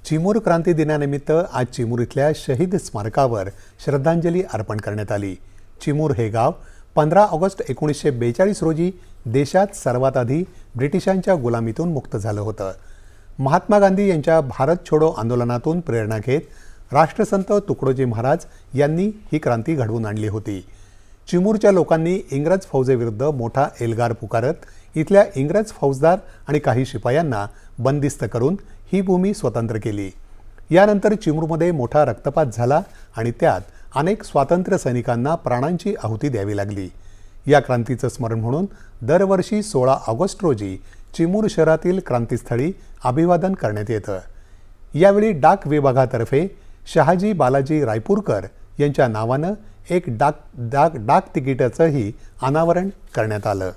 चिमूर क्रांती दिनानिमित्त आज चिमूर इथल्या शहीद स्मारकावर श्रद्धांजली अर्पण करण्यात आली। चिमूर हे गाव 15 ऑगस्ट 1942 रोजी देशात सर्वात आधी ब्रिटिशांच्या गुलामीतून मुक्त झालं होतं। महात्मा गांधी यांच्या भारत छोडो आंदोलनातून प्रेरणा घेत राष्ट्रसंत तुकडोजी महाराज यांनी ही क्रांती घडवून आणली होती। चिमूरच्या लोकांनी इंग्रज फौजेविरुद्ध मोठा एल्गार पुकारत इथल्या इंग्रज फौजदार आणि काही शिपायांना बंदिस्त करून ही भूमी स्वतंत्र केली। यानंतर चिमूरमध्ये मोठा रक्तपात झाला आणि त्यात अनेक स्वातंत्र्य सैनिकांना प्राणांची आहुती द्यावी लागली। या क्रांतीचं स्मरण म्हणून दरवर्षी 16 ऑगस्ट रोजी चिमूर शहरातील क्रांतीस्थळी अभिवादन करण्यात येतं। यावेळी डाक विभागातर्फे शहाजी बालाजी रायपूरकर यांच्या नावानं एक डाक तिकिटाचंही अनावरण करण्यात आलं।